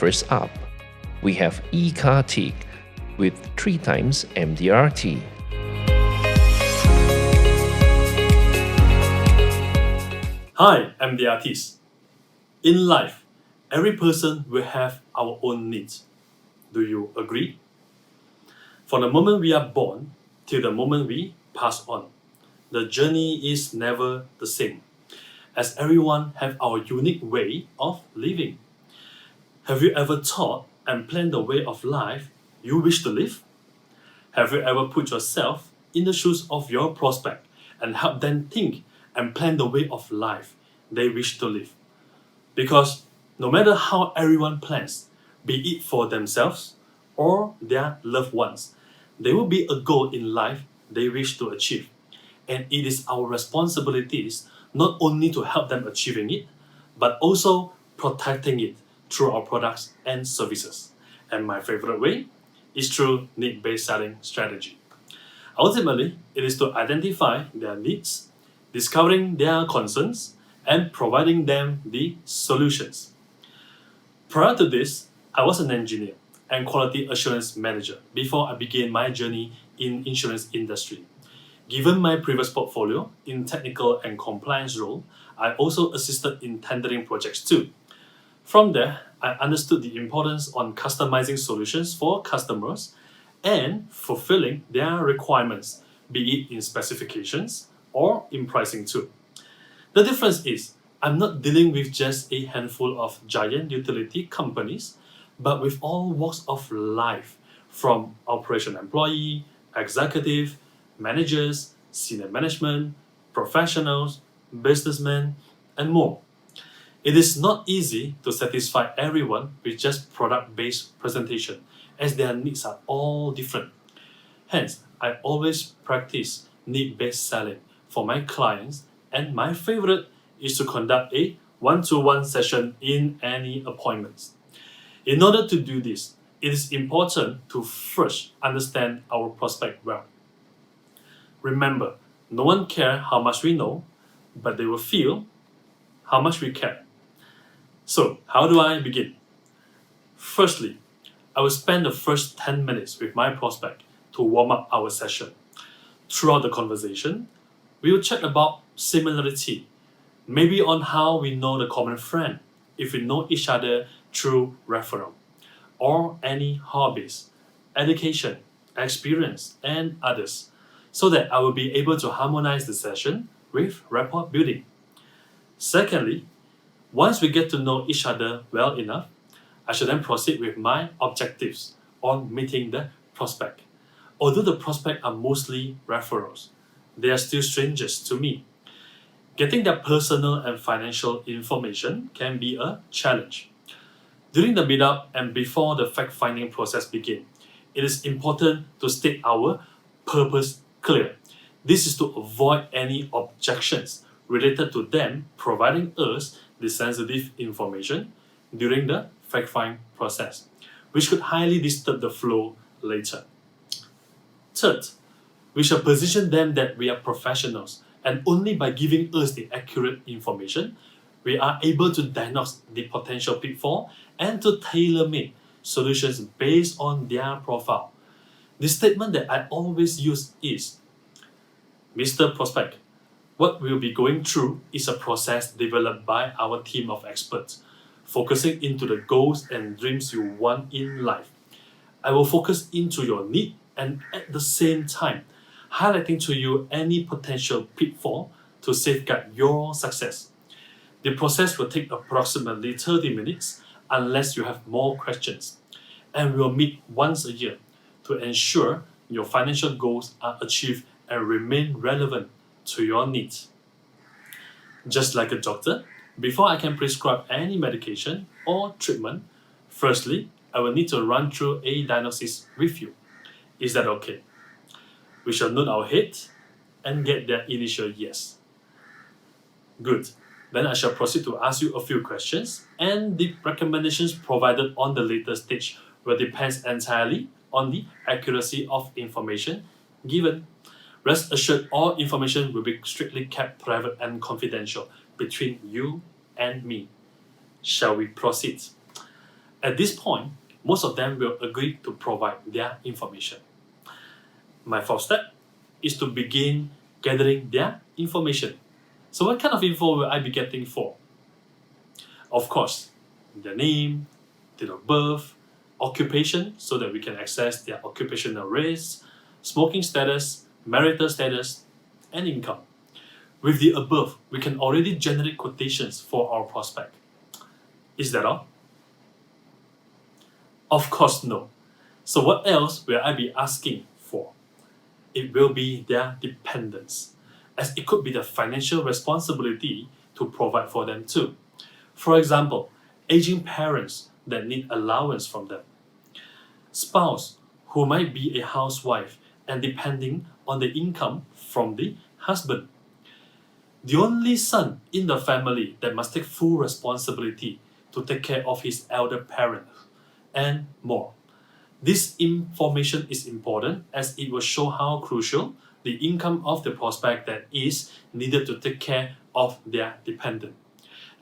First up, we have e-car Teik with 3 times MDRT. Hi, MDRTs. In life, every person will have our own needs. Do you agree? From the moment we are born till the moment we pass on, the journey is never the same, as everyone have our unique way of living. Have you ever thought and planned the way of life you wish to live? Have you ever put yourself in the shoes of your prospect and help them think and plan the way of life they wish to live? Because no matter how everyone plans, be it for themselves or their loved ones, there will be a goal in life they wish to achieve. And it is our responsibilities not only to help them achieving it, but also protecting it through our products and services. And my favorite way is through need-based selling strategy. Ultimately, it is to identify their needs, discovering their concerns, and providing them the solutions. Prior to this, I was an engineer and quality assurance manager before I began my journey in insurance industry. Given my previous portfolio in technical and compliance role, I also assisted in tendering projects too. From there, I understood the importance on customizing solutions for customers and fulfilling their requirements, be it in specifications or in pricing too. The difference is, I'm not dealing with just a handful of giant utility companies, but with all walks of life, from operation employee, executive, managers, senior management, professionals, businessmen, and more. It is not easy to satisfy everyone with just product-based presentation, as their needs are all different. Hence, I always practice need-based selling for my clients, and my favorite is to conduct a one-to-one session in any appointments. In order to do this, it is important to first understand our prospect well. Remember, no one cares how much we know, but they will feel how much we care. So, how do I begin? Firstly, I will spend the first 10 minutes with my prospect to warm up our session. Throughout the conversation, we will chat about similarity, maybe on how we know the common friend, if we know each other through referral, or any hobbies, education, experience, and others, so that I will be able to harmonize the session with rapport building. Secondly, once we get to know each other well enough, I should then proceed with my objectives on meeting the prospect. Although the prospect are mostly referrals, they are still strangers to me. Getting their personal and financial information can be a challenge. During the meetup and before the fact-finding process begins, it is important to state our purpose clear. This is to avoid any objections related to them providing us the sensitive information during the fact-finding process, which could highly disturb the flow later. Third, we shall position them that we are professionals, and only by giving us the accurate information, we are able to diagnose the potential pitfall and to tailor-make solutions based on their profile. The statement that I always use is, Mr. Prospect, what we'll be going through is a process developed by our team of experts, focusing into the goals and dreams you want in life. I will focus into your need and at the same time, highlighting to you any potential pitfall to safeguard your success. The process will take approximately 30 minutes unless you have more questions, and we will meet once a year to ensure your financial goals are achieved and remain relevant to your needs. Just like a doctor, before I can prescribe any medication or treatment, firstly, I will need to run through a diagnosis with you. Is that okay? We shall nod our head and get their initial yes. Good. Then I shall proceed to ask you a few questions, and the recommendations provided on the later stage will depend entirely on the accuracy of information given. Rest assured, all information will be strictly kept private and confidential between you and me. Shall we proceed? At this point, most of them will agree to provide their information. My fourth step is to begin gathering their information. So what kind of info will I be getting for? Of course, their name, date of birth, occupation, so that we can access their occupational race, smoking status, marital status, and income. With the above, we can already generate quotations for our prospect. Is that all? Of course no. So what else will I be asking for? It will be their dependents, as it could be the financial responsibility to provide for them too. For example, aging parents that need allowance from them. Spouse who might be a housewife and depending on the income from the husband. The only son in the family that must take full responsibility to take care of his elder parent, and more. This information is important as it will show how crucial the income of the prospect that is needed to take care of their dependent.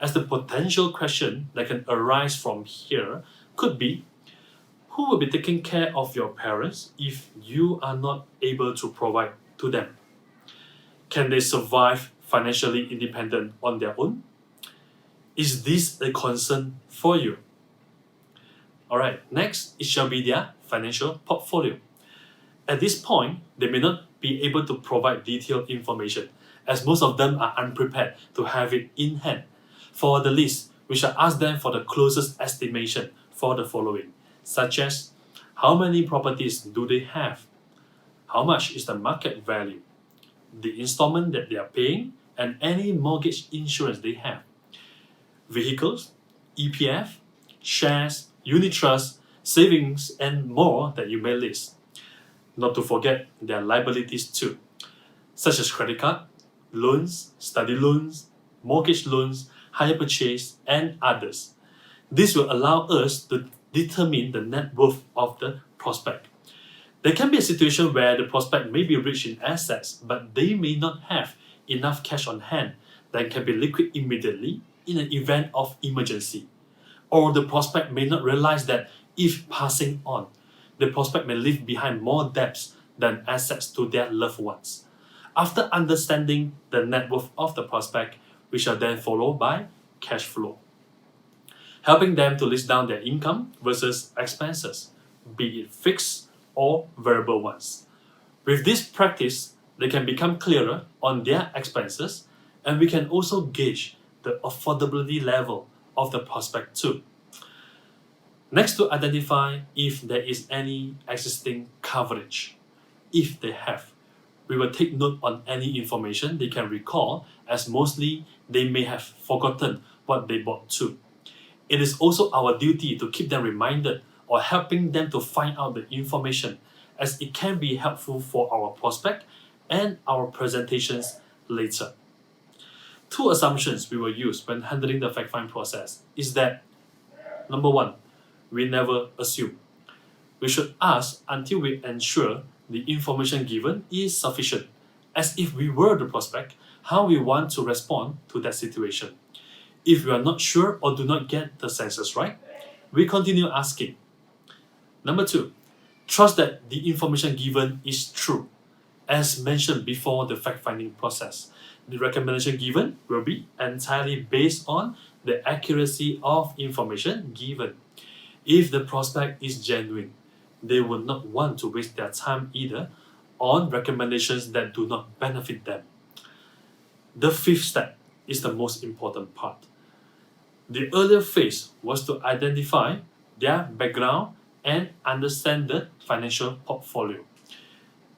As the potential question that can arise from here could be, who will be taking care of your parents if you are not able to provide to them? Can they survive financially independent on their own? Is this a concern for you? Alright, next, it shall be their financial portfolio. At this point, they may not be able to provide detailed information, as most of them are unprepared to have it in hand. For the list, we shall ask them for the closest estimation for the following, such as how many properties do they have, how much is the market value, the installment that they are paying, and any mortgage insurance they have, vehicles, EPF, shares, unit trust, savings, and more that you may list. Not to forget their liabilities too, such as credit card, loans, study loans, mortgage loans, hire purchase, and others. This will allow us to determine the net worth of the prospect. There can be a situation where the prospect may be rich in assets, but they may not have enough cash on hand that can be liquid immediately in an event of emergency. Or the prospect may not realize that if passing on, the prospect may leave behind more debts than assets to their loved ones. After understanding the net worth of the prospect, we shall then follow by cash flow, helping them to list down their income versus expenses, be it fixed or variable ones. With this practice, they can become clearer on their expenses, and we can also gauge the affordability level of the prospect too. Next, to identify if there is any existing coverage. If they have, we will take note on any information they can recall, as mostly they may have forgotten what they bought too. It is also our duty to keep them reminded or helping them to find out the information, as it can be helpful for our prospect and our presentations later. Two assumptions we will use when handling the fact-find process is that, number one, we never assume. We should ask until we ensure the information given is sufficient, as if we were the prospect, how we want to respond to that situation. If we are not sure or do not get the senses right, we continue asking. Number two, trust that the information given is true. As mentioned before the fact-finding process, the recommendation given will be entirely based on the accuracy of information given. If the prospect is genuine, they will not want to waste their time either on recommendations that do not benefit them. The fifth step is the most important part. The earlier phase was to identify their background and understand the financial portfolio.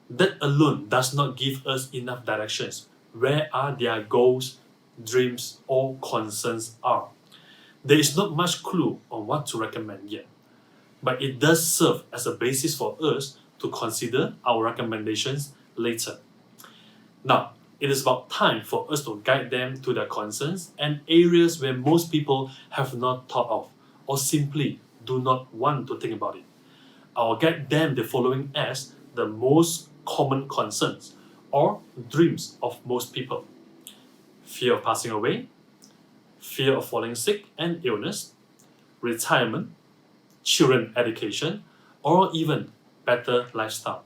That alone does not give us enough directions where are their goals, dreams, or concerns are. There is not much clue on what to recommend yet, but it does serve as a basis for us to consider our recommendations later. Now, it is about time for us to guide them to their concerns and areas where most people have not thought of or simply do not want to think about it. I will guide them the following as the most common concerns or dreams of most people: fear of passing away, fear of falling sick and illness, retirement, children education, or even better lifestyle?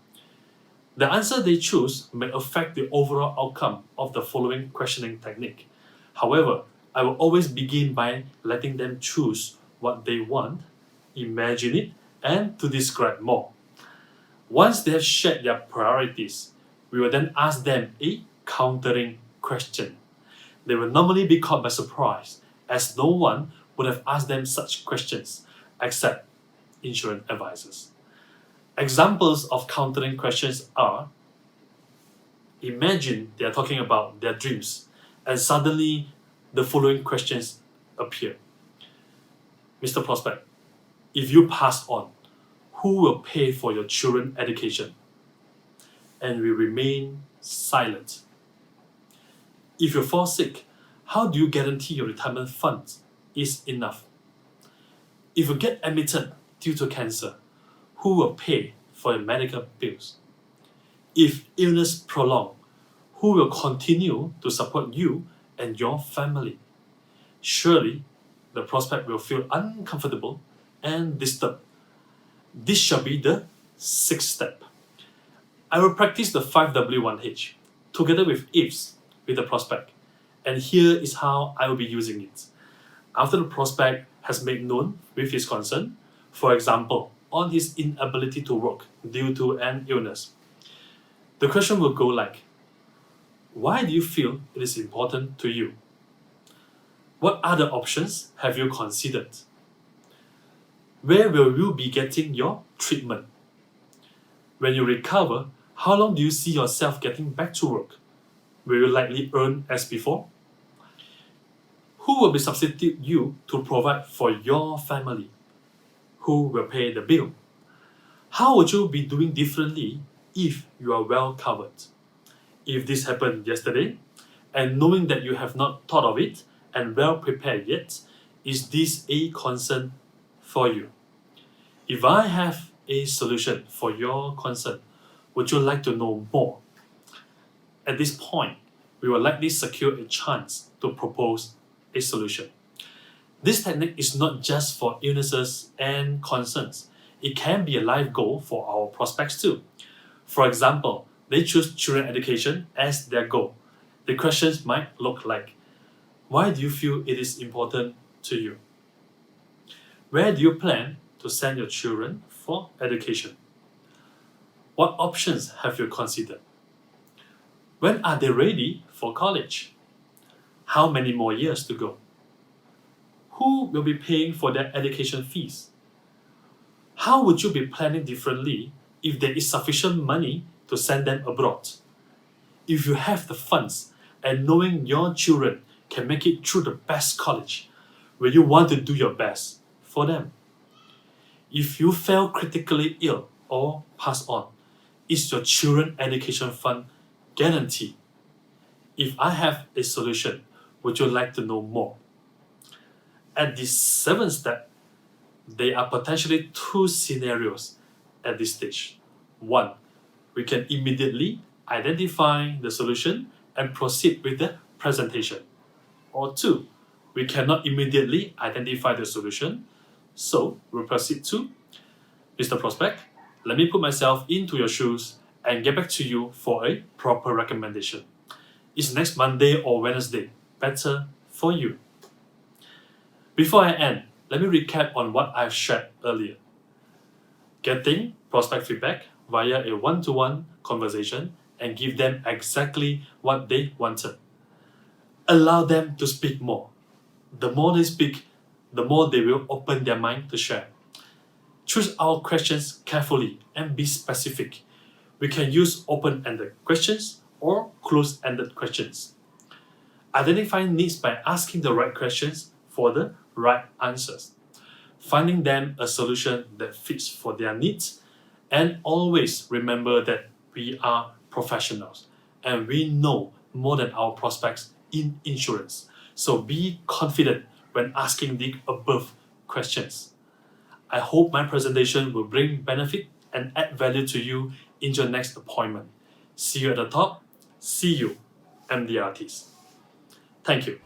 The answer they choose may affect the overall outcome of the following questioning technique. However, I will always begin by letting them choose what they want, imagine it, and to describe more. Once they have shared their priorities, we will then ask them a countering question. They will normally be caught by surprise, as no one would have asked them such questions except insurance advisors. Examples of countering questions are: imagine they are talking about their dreams, and suddenly the following questions appear. Mr. Prospect, if you pass on, who will pay for your children's education? And we remain silent. If you fall sick, how do you guarantee your retirement funds is enough? If you get admitted due to cancer, who will pay for your medical bills? If illness prolongs, who will continue to support you and your family? Surely, the prospect will feel uncomfortable and disturbed. This shall be the sixth step. I will practice the 5W1H together with ifs with the prospect, and here is how I will be using it. After the prospect has made known with his concern, for example, on his inability to work due to an illness, the question will go like, why do you feel it is important to you? What other options have you considered? Where will you be getting your treatment? When you recover, how long do you see yourself getting back to work? Will you likely earn as before? Who will be substitute you to provide for your family? Who will pay the bill? How would you be doing differently if you are well covered? If this happened yesterday, and knowing that you have not thought of it and well prepared yet, is this a concern for you? If I have a solution for your concern, would you like to know more? At this point, we will likely secure a chance to propose a solution. This technique is not just for illnesses and concerns. It can be a life goal for our prospects too. For example, they choose children education as their goal. The questions might look like, why do you feel it is important to you? Where do you plan to send your children for education? What options have you considered? When are they ready for college? How many more years to go? Who will be paying for their education fees? How would you be planning differently if there is sufficient money to send them abroad? If you have the funds and knowing your children can make it through the best college, will you want to do your best for them? If you fell critically ill or pass on, is your children education fund guaranteed? If I have a solution, would you like to know more? At the seventh step, there are potentially two scenarios at this stage. One, we can immediately identify the solution and proceed with the presentation. Or two, we cannot immediately identify the solution, so we'll proceed to, Mr. Prospect, let me put myself into your shoes and get back to you for a proper recommendation. Is next Monday or Wednesday better for you? Before I end, let me recap on what I've shared earlier. Getting prospect feedback via a one-to-one conversation and give them exactly what they wanted. Allow them to speak more. The more they speak, the more they will open their mind to share. Choose our questions carefully and be specific. We can use open-ended questions or closed-ended questions. Identify needs by asking the right questions for the right answers. Finding them a solution that fits for their needs, and always remember that we are professionals and we know more than our prospects in insurance. So be confident when asking the above questions. I hope my presentation will bring benefit and add value to you in your next appointment. See you at the top. See you, MDRTs. Thank you.